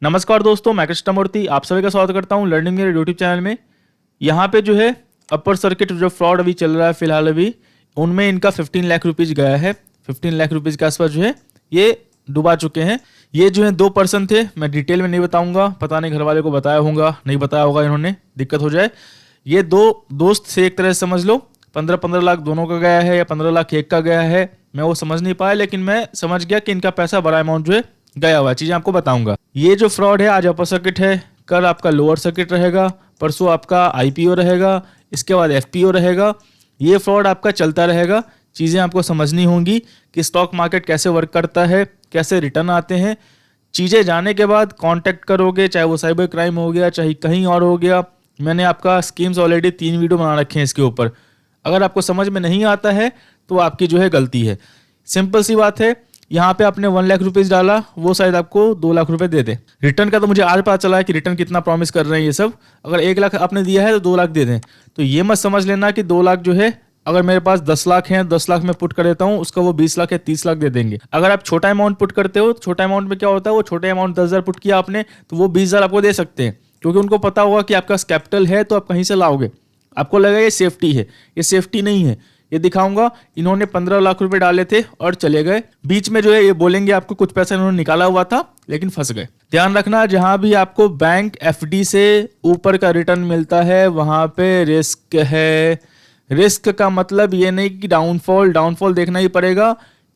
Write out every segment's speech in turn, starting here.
नमस्कार दोस्तों, मैं कृष्णमूर्ति आप सभी का स्वागत करता हूं लर्निंग मेरे यूट्यूब चैनल में। यहाँ पे जो है अपर सर्किट जो फ्रॉड अभी चल रहा है फिलहाल अभी उनमें इनका 15 लाख रुपीज़ गया है। 15 लाख रुपीज़ के आसपास जो है ये डुबा चुके हैं। ये जो है 2 पर्सन थे, मैं डिटेल में नहीं बताऊंगा, पता नहीं घर वाले को बताया होगा नहीं बताया होगा इन्होंने, दिक्कत हो जाए। ये 2 दोस्त से एक तरह से समझ लो 15-15 लाख दोनों का गया है या 15 लाख एक का गया है, मैं वो समझ नहीं पाया, लेकिन मैं समझ गया कि इनका पैसा बड़ा अमाउंट जो है गया हुआ है। चीज़ें आपको बताऊंगा। ये जो फ्रॉड है आज अपर सर्किट है, कल आपका लोअर सर्किट रहेगा, परसों आपका आईपीओ रहेगा, इसके बाद एफपीओ रहेगा। ये फ्रॉड आपका चलता रहेगा। चीज़ें आपको समझनी होंगी कि स्टॉक मार्केट कैसे वर्क करता है, कैसे रिटर्न आते हैं। चीज़ें जाने के बाद कांटेक्ट करोगे, चाहे वो साइबर क्राइम हो गया चाहे कहीं और हो गया। मैंने आपका स्कीम्स ऑलरेडी 3 वीडियो बना रखे हैं इसके ऊपर। अगर आपको समझ में नहीं आता है तो आपकी जो है गलती है। सिंपल सी बात है, यहाँ पे आपने 1 लाख रुपीज़ डाला, वो शायद आपको 2 लाख रुपए दे दे। रिटर्न का तो मुझे आज पता चला है कि रिटर्न कितना प्रॉमिस कर रहे हैं ये सब। अगर 1 लाख आपने दिया है तो 2 लाख दे दें। तो ये मत समझ लेना कि 2 लाख जो है, अगर मेरे पास 10 लाख हैं, 10 लाख में पुट कर देता हूँ, उसका वो 20 लाख या 30 लाख दे देंगे। अगर आप छोटा अमाउंट पुट करते हो, छोटा अमाउंट में क्या होता है, वो छोटे अमाउंट 10,000 पुट किया आपने तो वो 20,000 आपको दे सकते हैं, क्योंकि उनको पता होगा कि आपका कैपिटल है तो आप कहीं से लाओगे। आपको लगेगा ये सेफ्टी है, ये सेफ्टी नहीं है। ये दिखाऊंगा, इन्होंने 15 लाख रुपए डाले थे और चले गए। बीच में जो है ये बोलेंगे आपको कुछ पैसा इन्होंने निकाला हुआ था लेकिन फंस गए। ध्यान रखना, जहां भी आपको बैंक एफडी से ऊपर का रिटर्न मिलता है वहां पे रिस्क है। रिस्क का मतलब ये नहीं कि डाउनफॉल देखना ही पड़ेगा।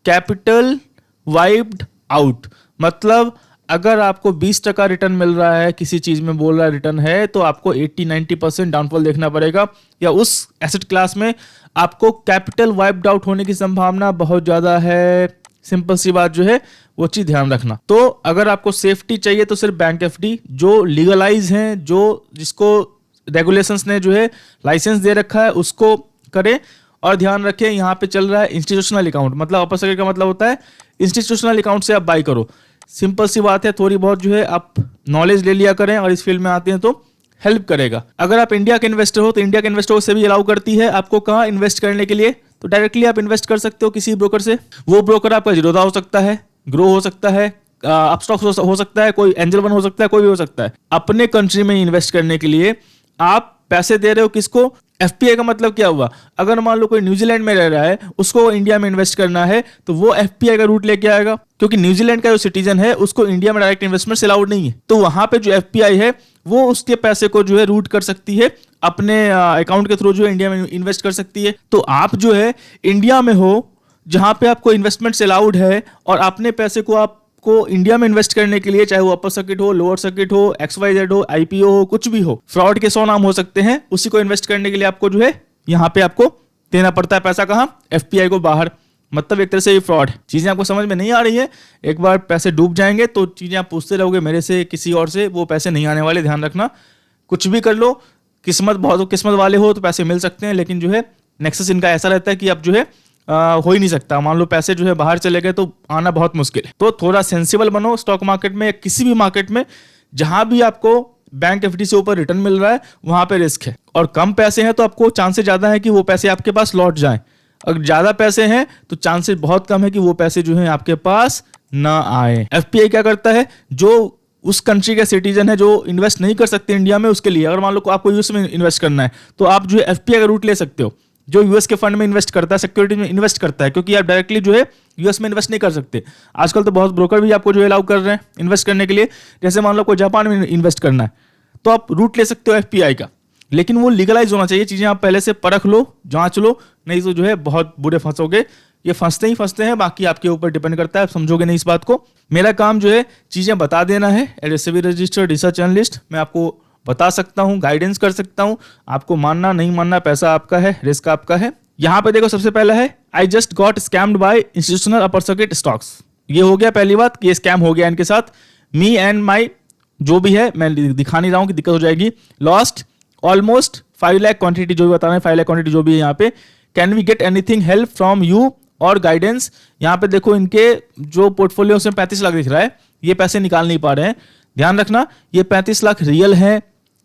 कैपिटल वाइप्ड आउट मतलब अगर आपको 20% रिटर्न मिल रहा है, किसी चीज में बोल रहा है रिटर्न है, तो आपको 80-90% डाउनफॉल देखना पड़ेगा, या उस एसेट क्लास में आपको कैपिटल वाइप्ड आउट होने की संभावना बहुत ज्यादा है। सिंपल सी बात जो है वो चीज ध्यान रखना। तो अगर आपको सेफ्टी चाहिए तो सिर्फ बैंक एफडी जो लीगलाइज हैं, जो जिसको रेगुलेशंस ने जो है लाइसेंस दे रखा है उसको करें। और ध्यान रखें, यहाँ पे चल रहा है इंस्टीट्यूशनल अकाउंट, मतलब अपर सर्किट का मतलब होता है इंस्टीट्यूशनल अकाउंट से आप बाई करो। सिंपल सी बात है, थोड़ी बहुत जो है आप नॉलेज ले लिया करें और इस फील्ड में आते हैं तो हेल्प करेगा। अगर आप इंडिया के इन्वेस्टर हो तो इंडिया के इन्वेस्टर से भी अलाउ करती है आपको कहाँ इन्वेस्ट करने के लिए, तो डायरेक्टली आप इन्वेस्ट कर सकते हो किसी ब्रोकर से। वो ब्रोकर आपका जीरोधा हो सकता है, ग्रो हो सकता है, अपस्टॉक हो सकता है, कोई एंजल वन हो सकता है, कोई भी हो सकता है। अपने कंट्री में इन्वेस्ट करने के लिए आप पैसे दे रहे हो किसको? एफपीआई का मतलब क्या हुआ? अगर मान लो कोई न्यूजीलैंड में रह रहा है, उसको इंडिया में इन्वेस्ट करना है तो वो एफपीआई का रूट लेके आएगा, क्योंकि न्यूजीलैंड का जो सिटीजन है उसको इंडिया में डायरेक्ट इन्वेस्टमेंट अलाउड नहीं है। तो वहां पे जो एफपीआई है वो उसके पैसे को जो है रूट कर सकती है, अपने अकाउंट के थ्रू जो है इंडिया में इन्वेस्ट कर सकती है। तो आप जो है इंडिया में हो जहां पे आपको इन्वेस्टमेंट अलाउड है और अपने पैसे को आपको इंडिया में इन्वेस्ट करने के लिए, चाहे वो अपर सर्किट हो, लोअर सर्किट हो, XYZ हो, आईपीओ हो, कुछ भी हो, फ्रॉड के 100 नाम हो सकते हैं, उसी को इन्वेस्ट करने के लिए आपको जो है यहाँ पे आपको देना पड़ता है पैसा। कहाँ? एफपीआई को बाहर। मतलब एक तरह से ये फ्रॉड है। चीजें आपको समझ में नहीं आ रही है, एक बार पैसे डूब जाएंगे तो चीजें आप पूछते रहोगे मेरे से किसी और से, वो पैसे नहीं आने वाले। ध्यान रखना, कुछ भी कर लो, किस्मत बहुत किस्मत वाले हो तो पैसे मिल सकते हैं, लेकिन जो है नेक्सस इनका ऐसा रहता है कि अब जो है हो ही नहीं सकता। मान लो पैसे जो है बाहर चले गए तो आना बहुत मुश्किल है। तो थोड़ा सेंसिबल बनो स्टॉक मार्केट में या किसी भी मार्केट में। जहां भी आपको बैंक एफडी से ऊपर रिटर्न मिल रहा है वहां पे रिस्क है, और कम पैसे हैं तो आपको चांसेस ज्यादा है कि वो पैसे आपके पास लौट जाएं। अगर ज्यादा पैसे हैं तो चांसेस बहुत कम है कि वो पैसे जो है आपके पास ना आए। एफपीआई क्या करता है? जो उस कंट्री के सिटीजन है जो इन्वेस्ट नहीं कर सकते इंडिया में, उसके लिए अगर मान लो आपको यूएस में इन्वेस्ट करना है तो आप जो है एफपीआई का रूट ले सकते हो। जो यूएस के फंड में इन्वेस्ट करता है, सिक्योरिटी में इन्वेस्ट करता है, क्योंकि आप डायरेक्टली जो है यूएस में इन्वेस्ट नहीं कर सकते। आजकल तो बहुत ब्रोकर भी आपको जो है अलाउ कर रहे हैं इन्वेस्ट करने के लिए। जैसे मान लो कोई जापान में इन्वेस्ट करना है तो आप रूट ले सकते हो एफपीआई का, लेकिन वो लीगलाइज होना चाहिए। चीजें आप पहले से परख लो, जांच लो, नहीं तो जो है बहुत बुरे फंसोगे। ये फंसते ही फंसते हैं, बाकी आपके ऊपर डिपेंड करता है, आप समझोगे नहीं इस बात को। मेरा काम जो है चीजें बता देना है। As a registered research analyst मैं आपको बता सकता हूँ, गाइडेंस कर सकता हूँ। आपको मानना नहीं मानना पैसा आपका है, रिस्क आपका है। यहाँ पे देखो, सबसे पहला है I just got scammed by institutional upper circuit stocks. ये हो गया पहली बात कि ये स्कैम हो गया इनके साथ। मी एंड माई जो भी है, मैं दिखा नहीं रहा हूँ कि दिक्कत हो जाएगी। लॉस्ट ऑलमोस्ट 5 लाख क्वांटिटी, जो भी बता रहे हैं 5 लाख क्वांटिटी जो भी है यहाँ पे। Can we get anything help from you और गाइडेंस? यहाँ पे देखो इनके जो पोर्टफोलियो से 35 लाख दिख रहा है, ये पैसे निकाल नहीं पा रहे हैं। ध्यान रखना, ये 35 लाख रियल है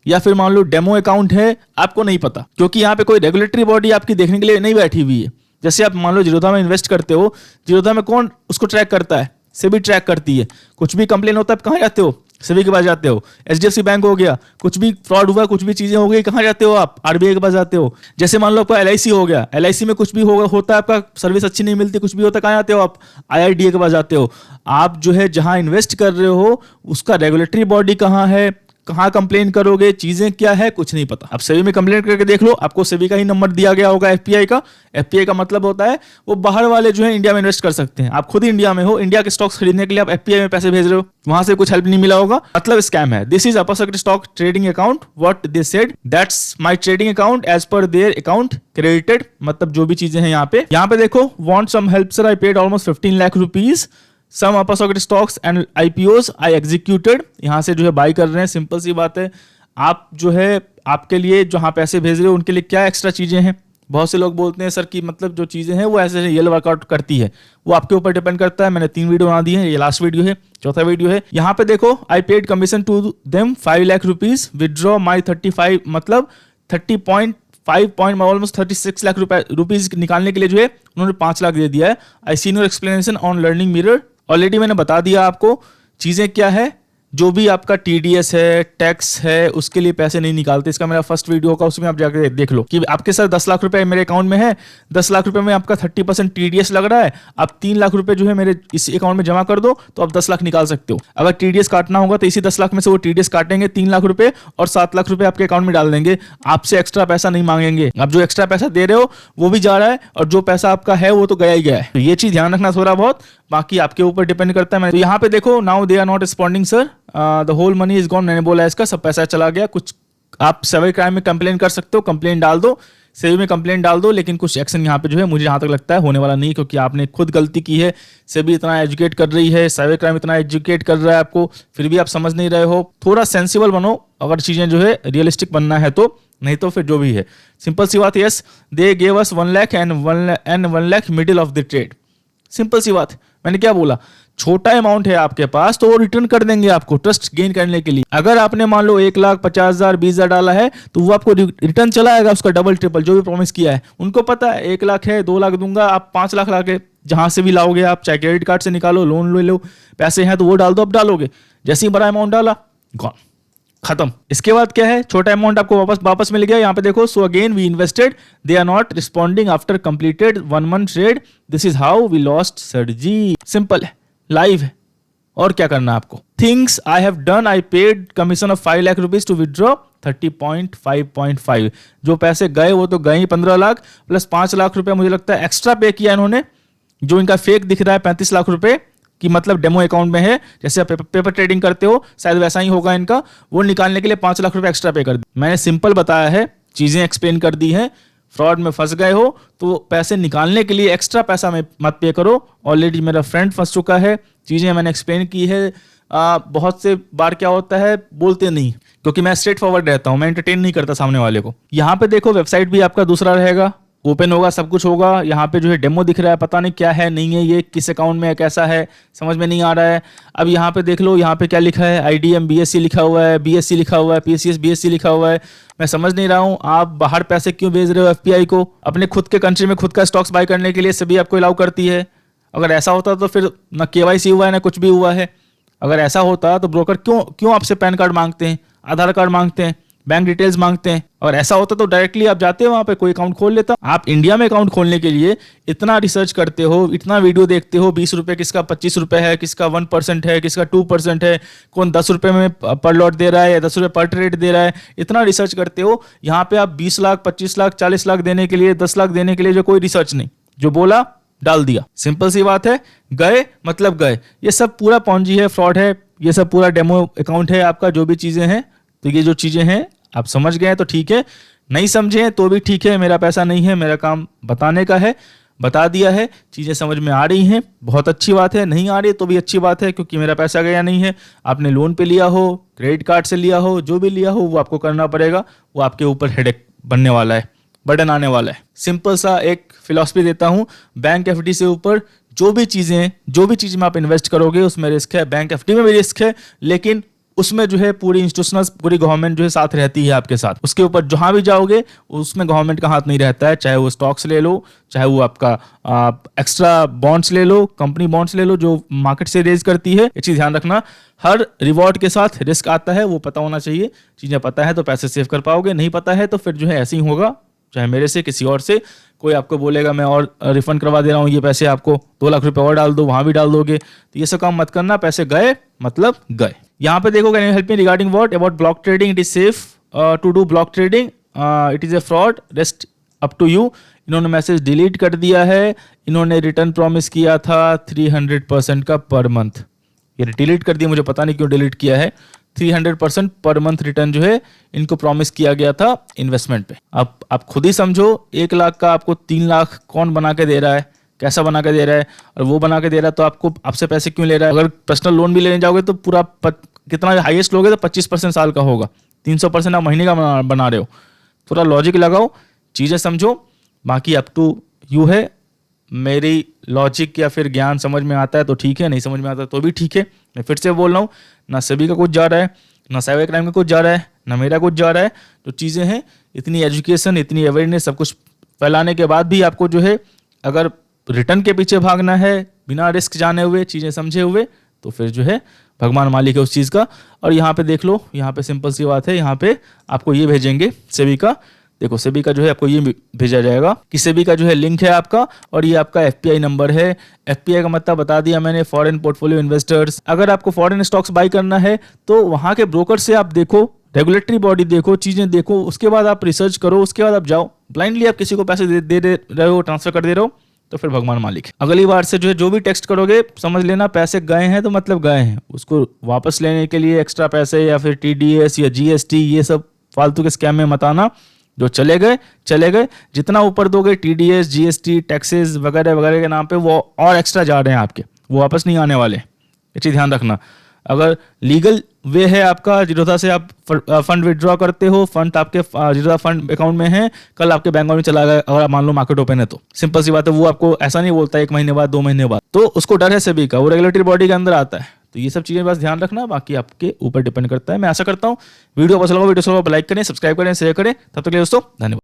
या फिर मान लो डेमो अकाउंट है, आपको नहीं पता, क्योंकि यहाँ पे कोई रेगुलेटरी बॉडी आपकी देखने के लिए नहीं बैठी हुई है। जैसे आप मान लो जीरोधा में इन्वेस्ट करते हो, जीरोधा में कौन उसको ट्रैक करता है? सेबी ट्रैक करती है। कुछ भी कंप्लेन होता है आप कहाँ जाते हो? सेबी के पास जाते हो। एचडीएफसी बैंक हो गया, कुछ भी फ्रॉड हुआ, कुछ भी चीजें हो गई, कहाँ जाते हो आप? आरबीआई के पास जाते हो। जैसे मान लो आपका एलआईसी हो गया, एलआईसी में कुछ भी होता है, आपका सर्विस अच्छी नहीं मिलती, कुछ भी होता है, कहाँ जाते हो आप? आईआरडीए के पास जाते हो। आप जो है जहां इन्वेस्ट कर रहे हो उसका रेगुलेटरी बॉडी कहाँ है, कहाँ कंप्लेन करोगे, चीजें क्या है, कुछ नहीं पता। अब सेबी में कंप्लेन करके देख लो, आपको सेबी का ही नंबर दिया गया होगा, एफपीआई का। एफपीआई का मतलब होता है वो बाहर वाले जो है इंडिया में इन्वेस्ट कर सकते हैं। आप खुद इंडिया में हो, इंडिया के स्टॉक्स खरीदने के लिए आप एफपीआई में पैसे भेज रहे हो, वहां से कुछ हेल्प नहीं मिला होगा, मतलब स्कैम है। This is upper secretary stock trading account, what they said, that's my trading account as per their account credited, मतलब जो भी चीजें हैं यहाँ पे देखो, want some help sir, I paid almost 15 lakh rupees, some upper secretary stocks and IPOs I executed, यहां से जो है बाई कर रहे हैं। सिंपल सी बात है, आप जो है आपके लिए जहां पैसे भेज रहे हो उनके लिए क्या एक्स्ट्रा चीजें हैं। बहुत से लोग बोलते हैं सर कि मतलब जो चीजें हैं वो ऐसे रियल वर्कआउट करती है, वो आपके ऊपर डिपेंड करता है। मैंने 3 वीडियो बना दी है, ये लास्ट वीडियो है, चौथा वीडियो है। यहाँ पे देखो, I paid commission to them 5 lakh rupees, withdraw my 35, मतलब 30.5 ऑलमोस्ट 36 लाख रुपीज निकालने के लिए जो है उन्होंने 5 लाख दे दिया है। I seen your explanation on learning mirror, already मैंने बता दिया आपको चीजें क्या है। जो भी आपका टीडीएस है, टैक्स है, उसके लिए पैसे नहीं निकालते। इसका मेरा फर्स्ट वीडियो होगा, उसमें आप जाकर देख लो कि आपके सर 10 लाख रुपए मेरे अकाउंट में है, 10 लाख रुपए में आपका 30% टीडीएस लग रहा है, आप 3 लाख रुपए जो है मेरे इस अकाउंट में जमा कर दो तो आप 10 लाख निकाल सकते हो। अगर टीडीएस काटना होगा तो इसी 10 लाख में से वो टीडीएस काटेंगे 3 लाख रुपए और 7 लाख रुपए आपके अकाउंट में डाल देंगे, आपसे एक्स्ट्रा पैसा नहीं मांगेंगे। आप जो एक्स्ट्रा पैसा दे रहे हो वो भी जा रहा है और जो पैसा आपका है वो तो गया ही गया है। तो ये चीज ध्यान रखना थोड़ा बहुत, बाकी आपके ऊपर डिपेंड करता है। तो यहाँ पे देखो, now they are not responding sir, the whole money is gone, मैंने बोला इसका सब पैसा चला गया। कुछ आप साइबर क्राइम में कंप्लेन कर सकते हो, कंप्लेन डाल दो, सेबी में कंप्लेन डाल दो, लेकिन कुछ एक्शन यहाँ पे जो है मुझे जहां तक लगता है होने वाला नहीं, क्योंकि आपने खुद गलती की है। सेबी इतना एजुकेट कर रही है, साइबर क्राइम इतना एजुकेट कर रहा है आपको, फिर भी आप समझ नहीं रहे हो। थोड़ा सेंसिबल बनो अगर चीजें जो है रियलिस्टिक बनना है तो, नहीं तो फिर जो भी है सिंपल सी बात। Yes, they gave us 1 lakh and 1 lakh middle of the trade, simple सी बात। मैंने क्या बोला, छोटा अमाउंट है आपके पास तो वो रिटर्न कर देंगे आपको ट्रस्ट गेन करने के लिए। अगर आपने मान लो 1,50,000 20,000 डाला है तो वो आपको रिटर्न चला आएगा, उसका डबल ट्रिपल जो भी प्रॉमिस किया है। उनको पता है 1 लाख है, 2 लाख दूंगा, आप 5 लाख लाके जहां से भी लाओगे, आप चाहे क्रेडिट कार्ड से निकालो, लोन ले लो, पैसे हैं तो वो डाल दो, अब डालोगे। जैसे ही बड़ा अमाउंट डाला, गॉन, खत्म। इसके बाद क्या है, छोटा अमाउंट आपको वापस मिल गया। यहाँ पे देखो, so again we invested, they are not responding after completed 1 month trade, this is how we lost sir ji. Simple है, लाइव है, और क्या करना है आपको। Things I have done, I paid commission of 5 lakh rupees to withdraw 30.5.5, जो पैसे गए वो तो गए ही 15 लाख प्लस 5 लाख रुपए मुझे लगता है एक्स्ट्रा पे किया इन्होंने, जो इनका फेक दिख रहा है 35 लाख रुपए कि मतलब डेमो अकाउंट में है, जैसे आप पेपर ट्रेडिंग करते हो शायद वैसा ही होगा इनका, वो निकालने के लिए 5 लाख रुपए एक्स्ट्रा पे कर दी। मैंने सिंपल बताया है, चीजें एक्सप्लेन कर दी है। फ्रॉड में फंस गए हो तो पैसे निकालने के लिए एक्स्ट्रा पैसा मत पे करो। ऑलरेडी मेरा फ्रेंड फंस चुका है, चीजें मैंने एक्सप्लेन की है। बहुत से बार क्या होता है, बोलते नहीं, क्योंकि मैं स्ट्रेट फॉरवर्ड रहता हूं, मैं एंटरटेन नहीं करता सामने वाले को। यहाँ पे देखो, वेबसाइट भी आपका दूसरा रहेगा, ओपन होगा, सब कुछ होगा। यहाँ पे जो है डेमो दिख रहा है, पता नहीं क्या है, नहीं है, ये किस अकाउंट में है, कैसा है, समझ में नहीं आ रहा है। अब यहाँ पे देख लो, यहाँ पे क्या लिखा है, IDM BSc लिखा हुआ है, BSc लिखा हुआ है, PCS BSc लिखा हुआ है। मैं समझ नहीं रहा हूँ, आप बाहर पैसे क्यों भेज रहे हो FPI को? अपने खुद के कंट्री में खुद का स्टॉक्स बाय करने के लिए सभी आपको अलाउ करती है। अगर ऐसा होता तो फिर ना KYC हुआ है ना कुछ भी हुआ है। अगर ऐसा होता तो ब्रोकर क्यों आपसे पैन कार्ड मांगते हैं, आधार कार्ड मांगते हैं, बैंक डिटेल्स मांगते हैं? और ऐसा होता तो डायरेक्टली आप जाते हो वहां पे, कोई अकाउंट खोल लेता। आप इंडिया में अकाउंट खोलने के लिए इतना रिसर्च करते हो, इतना वीडियो देखते हो, 20 रुपए किसका 25 रुपए है, किसका 1% है, किसका 2% है, कौन 10 रुपए में पर लॉट दे रहा है या 10 रुपए पर ट्रेड दे रहा है, इतना रिसर्च करते हो। यहाँ पे आप 20 लाख 25 लाख 40 लाख देने के लिए, 10 लाख देने के लिए जो कोई रिसर्च नहीं, जो बोला डाल दिया। सिंपल सी बात है, गए मतलब गए। ये सब पूरा पॉन्जी है, फ्रॉड है, ये सब पूरा डेमो अकाउंट है आपका। जो भी चीजें हैं, तो ये जो चीजें हैं आप समझ गए तो ठीक है, नहीं समझे तो भी ठीक है। मेरा पैसा नहीं है, मेरा काम बताने का है, बता दिया है, चीजें समझ में आ रही हैं, बहुत अच्छी बात है। नहीं आ रही तो भी अच्छी बात है, क्योंकि मेरा पैसा गया नहीं है। आपने लोन पे लिया हो, क्रेडिट कार्ड से लिया हो, जो भी लिया हो वो आपको करना पड़ेगा। वो आपके ऊपर हेडेक बनने वाला है, बर्डन आने वाला है। सिंपल सा एक फिलॉसफी देता हूं, बैंक FD से ऊपर जो भी चीजें में आप इन्वेस्ट करोगे उसमें रिस्क है। बैंक FD में भी रिस्क है, लेकिन उसमें जो है पूरी इंस्टीट्यूशनल पूरी गवर्नमेंट जो है साथ रहती है आपके साथ। उसके ऊपर जहां भी जाओगे उसमें गवर्नमेंट का हाथ नहीं रहता है, चाहे वो स्टॉक्स ले लो, चाहे वो आपका एक्स्ट्रा बॉन्ड्स ले लो, कंपनी बॉन्ड्स ले लो जो मार्केट से रेज करती है। ये चीज ध्यान रखना, हर रिवॉर्ड के साथ रिस्क आता है, वो पता होना चाहिए। चीजें पता है तो पैसे सेव कर पाओगे, नहीं पता है तो फिर जो है ऐसे ही होगा, चाहे मेरे से किसी और से। कोई आपको बोलेगा मैं और रिफंड करवा दे रहा हूँ, ये पैसे आपको 2 लाख रुपए और डाल दो, वहां भी डाल दोगे, तो ये सब काम मत करना। पैसे गए मतलब गए। यहाँ पे देखो, can you help me regarding what about block trading, it is safe to do block trading, it is a fraud, rest up to you. इन्होंने मैसेज डिलीट कर दिया है। इन्होंने रिटर्न प्रॉमिस किया था 300% का पर मंथ, ये डिलीट कर दिया, मुझे पता नहीं क्यों डिलीट किया है। 300% पर मंथ रिटर्न जो है इनको प्रॉमिस किया गया था इन्वेस्टमेंट पे। अब आप खुद ही समझो, 1 लाख का आपको 3 लाख कौन बना के दे रहा है, कैसा बना के दे रहा है, और वो बना के दे रहा है तो आपको आपसे पैसे क्यों ले रहा है। अगर पर्सनल लोन भी लेने जाओगे तो पूरा कितना हाईएस्ट लोगे तो 25% साल का होगा, 300% आप महीने का बना रहे हो। थोड़ा लॉजिक लगाओ, चीजें समझो, बाकी अप टू यू है। मेरी लॉजिक या फिर ज्ञान समझ में आता है तो ठीक है, नहीं समझ में आता है तो भी ठीक है। मैं फिर से बोल रहा हूँ, ना सभी का कुछ जा रहा है, ना साइबर क्राइम का कुछ जा रहा है, ना मेरा कुछ जा रहा है। जो चीज़ें हैं, इतनी एजुकेशन, इतनी अवेयरनेस, सब कुछ फैलाने के बाद भी आपको जो है अगर रिटर्न के पीछे भागना है बिना रिस्क जाने हुए, चीज़ें समझे हुए, तो फिर जो है भगवान मालिक है उस चीज़ का। और यहाँ पे देख लो, यहाँ पे सिंपल सी बात है, यहाँ पे आपको ये भेजेंगे सेबी का। देखो सेबी का जो है आपको ये भेजा जाएगा कि सेबी का जो है लिंक है आपका, और ये आपका एफपीआई नंबर है। एफपीआई का मतलब बता दिया मैंने, फॉरेन पोर्टफोलियो इन्वेस्टर्स। अगर आपको फॉरेन स्टॉक्स बाई करना है तो वहां के ब्रोकर से आप देखो, रेगुलेटरी बॉडी देखो, चीजें देखो, उसके बाद आप रिसर्च करो, उसके बाद आप जाओ। ब्लाइंडली आप किसी को पैसे दे रहे हो, ट्रांसफर कर दे रहे हो, तो फिर भगवान मालिक है। अगली बार से जो भी टेक्स्ट करोगे समझ लेना पैसे गए हैं तो मतलब गए हैं। उसको वापस लेने के लिए एक्स्ट्रा पैसे या फिर टीडीएस या जीएसटी, ये सब फालतू के स्कैम में मत आना। जो चले गए चले गए, जितना ऊपर दोगे टीडीएस, जीएसटी, टैक्सेस वगैरह वगैरह के नाम पे, वो और एक्स्ट्रा जा रहे हैं आपके, वो वापस नहीं आने वाले। ये चीज ध्यान रखना। अगर लीगल वे है आपका, जिरोधा से आप फंड विड्रॉ करते हो, फंड आपके जिरोधा फंड अकाउंट में है, कल आपके बैंक में चला गया, अगर मान लो मार्केट ओपन है तो सिंपल सी बात है, वो आपको ऐसा नहीं बोलता 1 महीने बाद, 2 महीने बाद, तो उसको डर है सेबी का, वो रेगुलेटरी बॉडी के अंदर आता है। तो ये सब चीजें बस ध्यान रखना, बाकी आपके ऊपर डिपेंड करता है। मैं आशा करता हूँ वीडियो पसंद लगा, वीडियो लाइक करें, सब्सक्राइब करें, शेयर करें। तब तक के लिए दोस्तों धन्यवाद।